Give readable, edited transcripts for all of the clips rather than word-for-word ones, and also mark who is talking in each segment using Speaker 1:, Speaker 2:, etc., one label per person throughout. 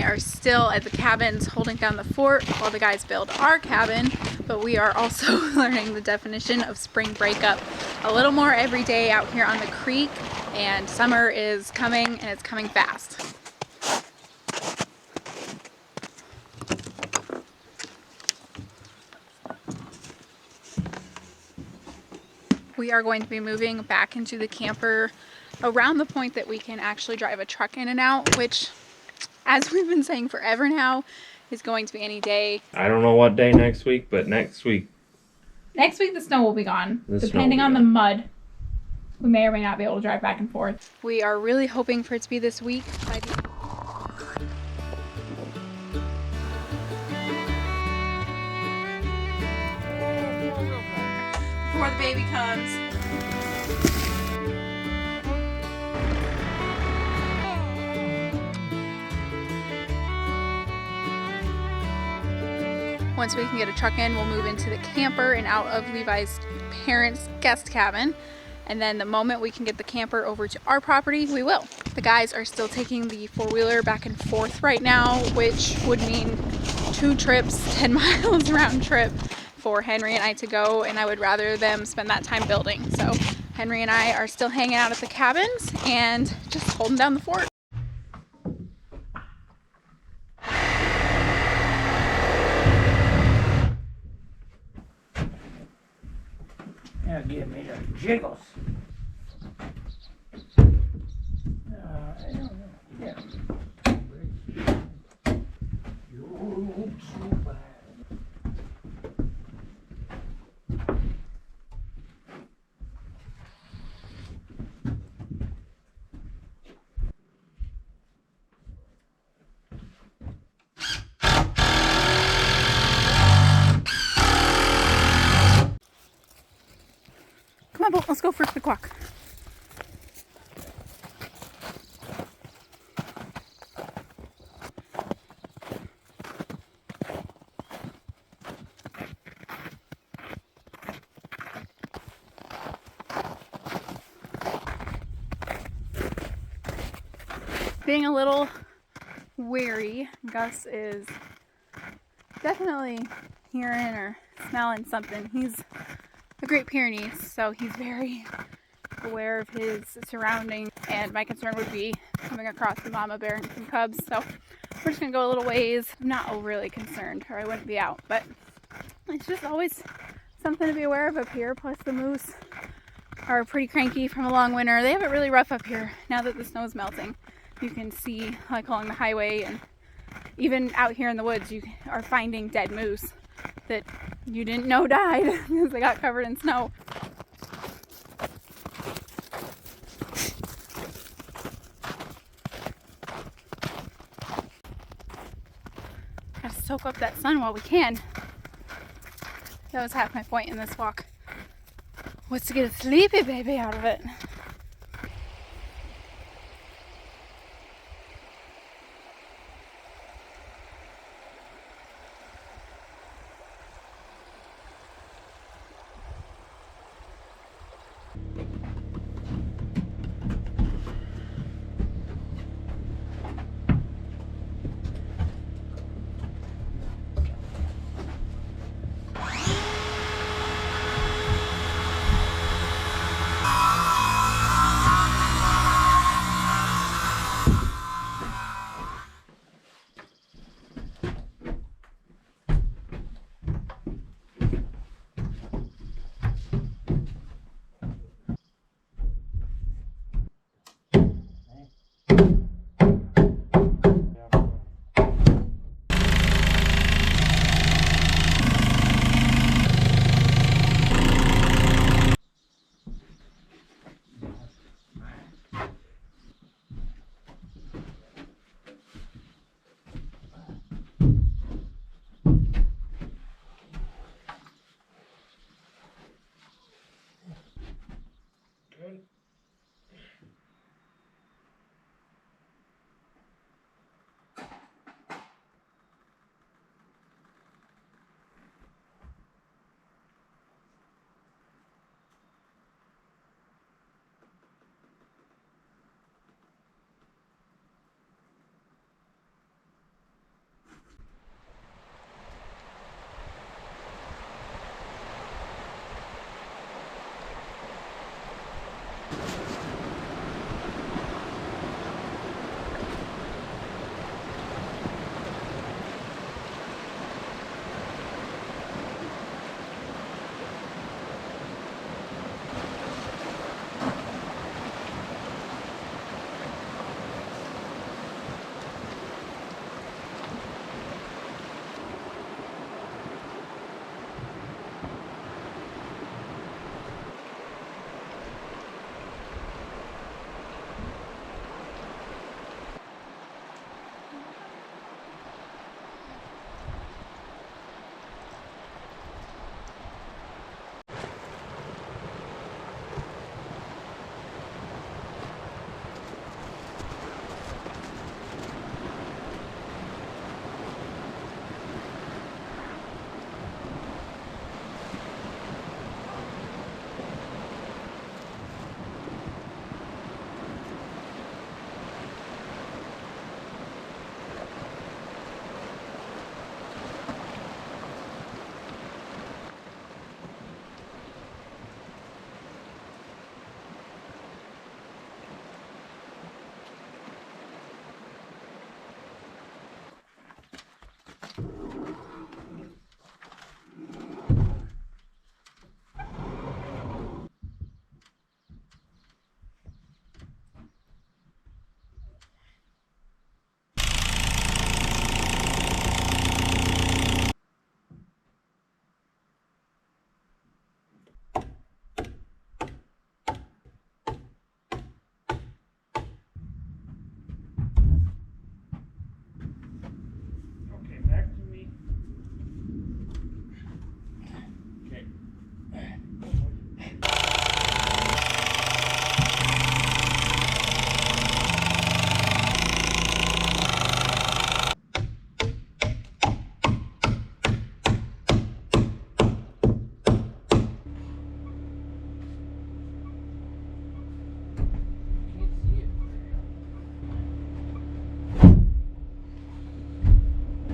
Speaker 1: I are still at the cabins holding down the fort while the guys build our cabin, but we are also learning the definition of spring breakup a little more every day out here on the creek, and summer is coming and it's coming fast. We are going to be moving back into the camper around the point that we can actually drive a truck in and out, which, as we've been saying forever now, is going to be any day.
Speaker 2: I don't know what day next week, but next week
Speaker 1: the snow will be gone. Depending on the mud, we may or may not be able to drive back and forth. We are really hoping for it to be this week. Before the baby comes. Once we can get a truck in, we'll move into the camper and out of Levi's parents' guest cabin. And then the moment we can get the camper over to our property, we will. The guys are still taking the four-wheeler back and forth right now, which would mean 2 trips, 10 miles round trip for Henry and I to go, and I would rather them spend that time building. So Henry and I are still hanging out at the cabins and just holding down the fort.
Speaker 3: Now give me the jiggles. I don't know. Yeah. You look so bad.
Speaker 1: Come on, Bolt, let's go for a quick walk. Being a little weary, Gus is definitely hearing or smelling something. He's a Great Pyrenees, so he's very aware of his surroundings, and my concern would be coming across the mama bear and some cubs. So we're just gonna go a little ways. I'm not overly concerned, or I wouldn't be out, but it's just always something to be aware of up here. Plus the moose are pretty cranky from a long winter. They have it really rough up here now that the snow's melting. You can see, like along the highway and even out here in the woods, you are finding dead moose that you didn't know died because they got covered in snow. Gotta soak up that sun while we can. That was half my point in this walk. Was to get a sleepy baby out of it.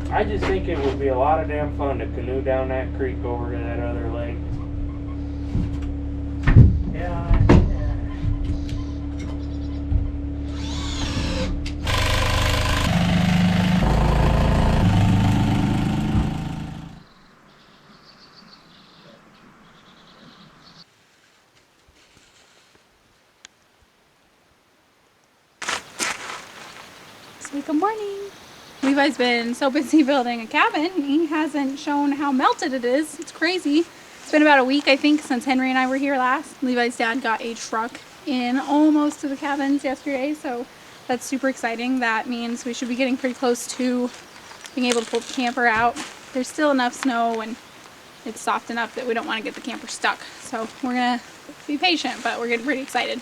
Speaker 2: I just think it would be a lot of damn fun to canoe down that creek over to that other lake.
Speaker 3: Yeah.
Speaker 1: So good morning. Levi's been so busy building a cabin, he hasn't shown how melted it is. It's crazy. It's been about a week, I think, since Henry and I were here last. Levi's dad got a truck in almost to the cabins yesterday, so that's super exciting. That means we should be getting pretty close to being able to pull the camper out. There's still enough snow and it's soft enough that we don't want to get the camper stuck. So we're gonna be patient, but we're getting pretty excited.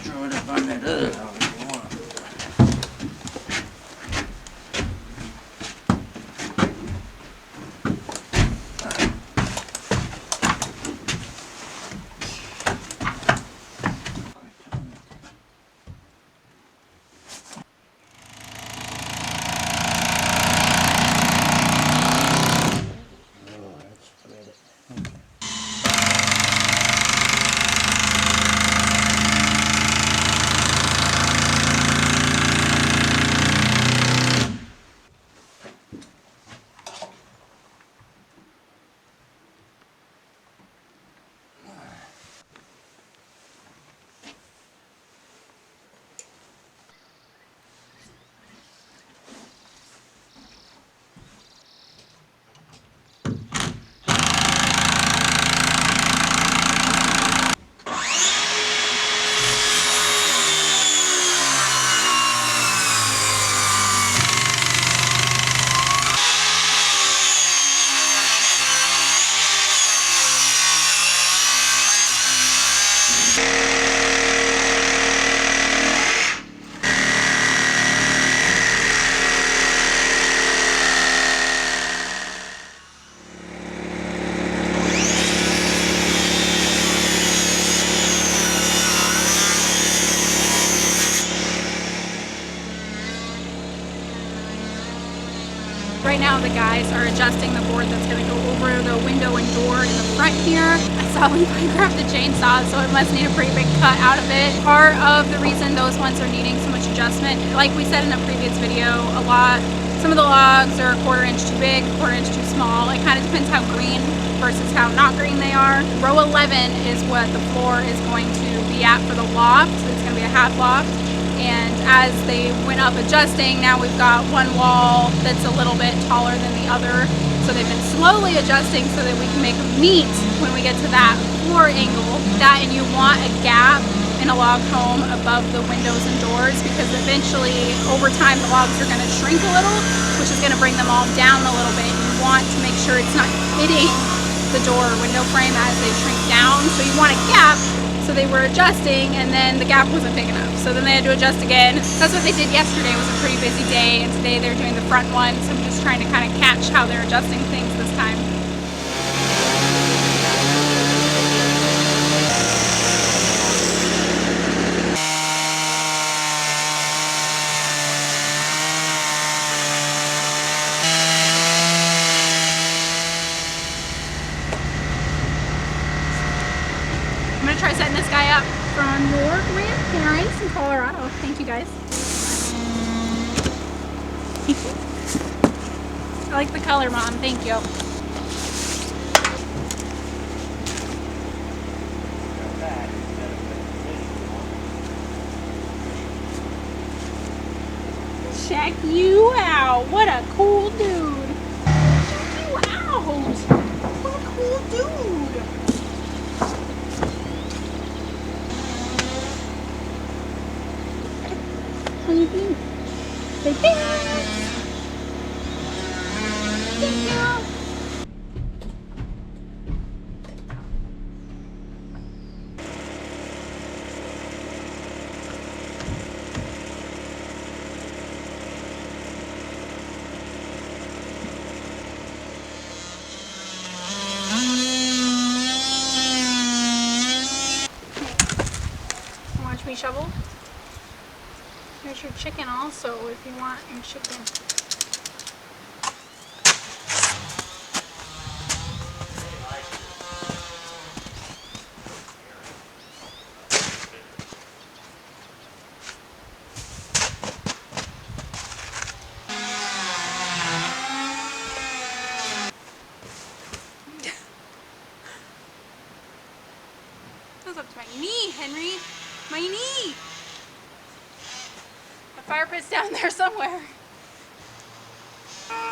Speaker 3: Throw it up on that other one if you want.
Speaker 1: Right now the guys are adjusting the board that's going to go over the window and door in the front here. I saw Levi grab the chainsaw, so it must need a pretty big cut out of it. Part of the reason those ones are needing so much adjustment, like we said in a previous video, some of the logs are a 1/4 inch too big, 1/4 inch too small. It kind of depends how green versus how not green they are. Row 11 is what the floor is going to be at for the loft. It's going to be a half loft. And as they went up adjusting, now we've got one wall that's a little bit taller than the other. So they've been slowly adjusting so that we can make them meet when we get to that floor angle. That, and you want a gap in a log home above the windows and doors, because eventually over time the logs are going to shrink a little, which is going to bring them all down a little bit. You want to make sure it's not hitting the door or window frame as they shrink down. So you want a gap So they were adjusting, and then the gap wasn't big enough. So then they had to adjust again. That's what they did yesterday. It was a pretty busy day, and today they're doing the front one. So I'm just trying to kind of catch how they're adjusting things this time. I'm gonna try setting this guy up from your grandparents in Colorado. Thank you guys. I like the color, Mom. Thank you. Check you out. What a cool dude. Check you out. What a cool dude. What do you think? Say thanks. Thank you. Watch me shovel. There's your chicken also if you want your chicken. That was up to my knee, Henry. My knee! The fire pit's down there somewhere.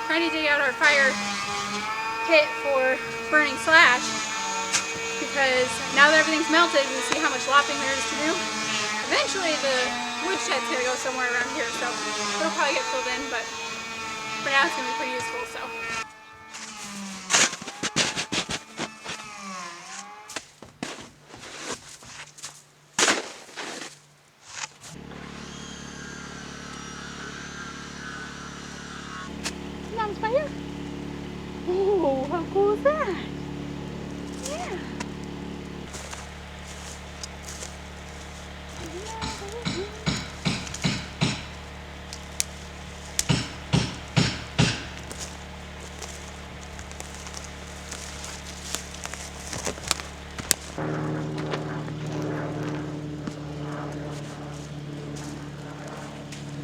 Speaker 1: Trying to dig out our fire pit for burning slash, because now that everything's melted, we see how much lopping there is to do. Eventually the woodshed's gonna go somewhere around here, so it'll probably get filled in, but for now it's gonna be pretty useful, so. Mom's fire. Oh, how cool is that? Yeah.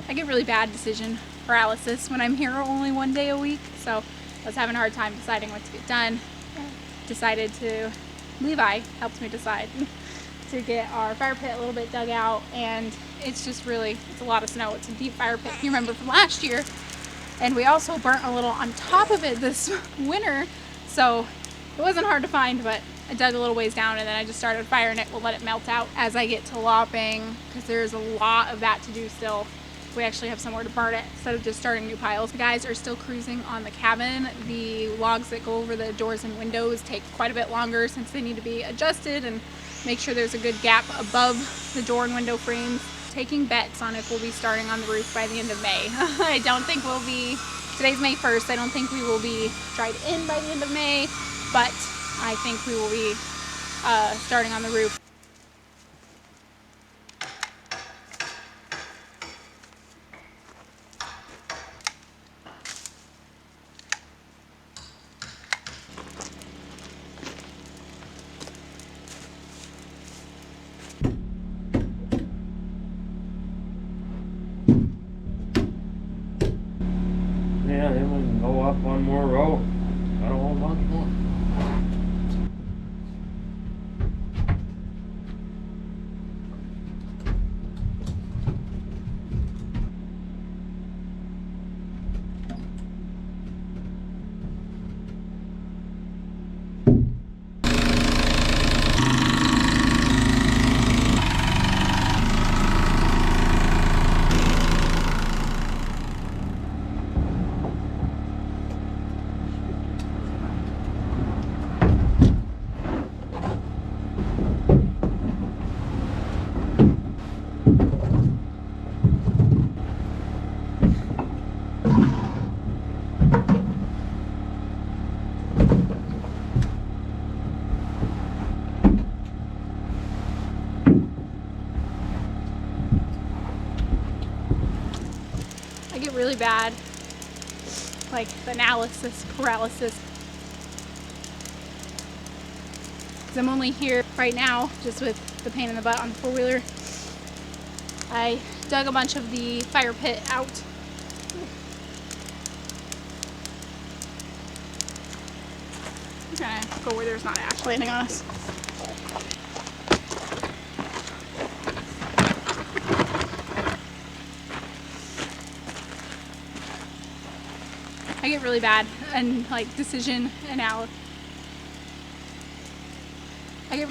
Speaker 1: I get really bad decision paralysis when I'm here only one day a week, so I was having a hard time deciding what to get done. Decided to, Levi helps me decide to get our fire pit a little bit dug out, and it's just really, it's a lot of snow. It's a deep fire pit, you remember from last year, and we also burnt a little on top of it this winter, so it wasn't hard to find, but I dug a little ways down and then I just started firing it. We'll let it melt out as I get to lopping, because there's a lot of that to do still. We actually have somewhere to burn it instead of just starting new piles. The guys are still cruising on the cabin. The logs that go over the doors and windows take quite a bit longer since they need to be adjusted and make sure there's a good gap above the door and window frames. Taking bets on if we'll be starting on the roof by the end of May. I don't think we'll be, today's May 1st, I don't think we will be dried in by the end of May, but I think we will be starting on the roof.
Speaker 2: Yeah, then we can go up one more row. Got a whole bunch more.
Speaker 1: really bad, like analysis paralysis. 'Cause I'm only here right now just with the pain in the butt on the four-wheeler. I dug a bunch of the fire pit out. I'm gonna go where there's not ash landing on us. I get really bad and like decision analysis. I get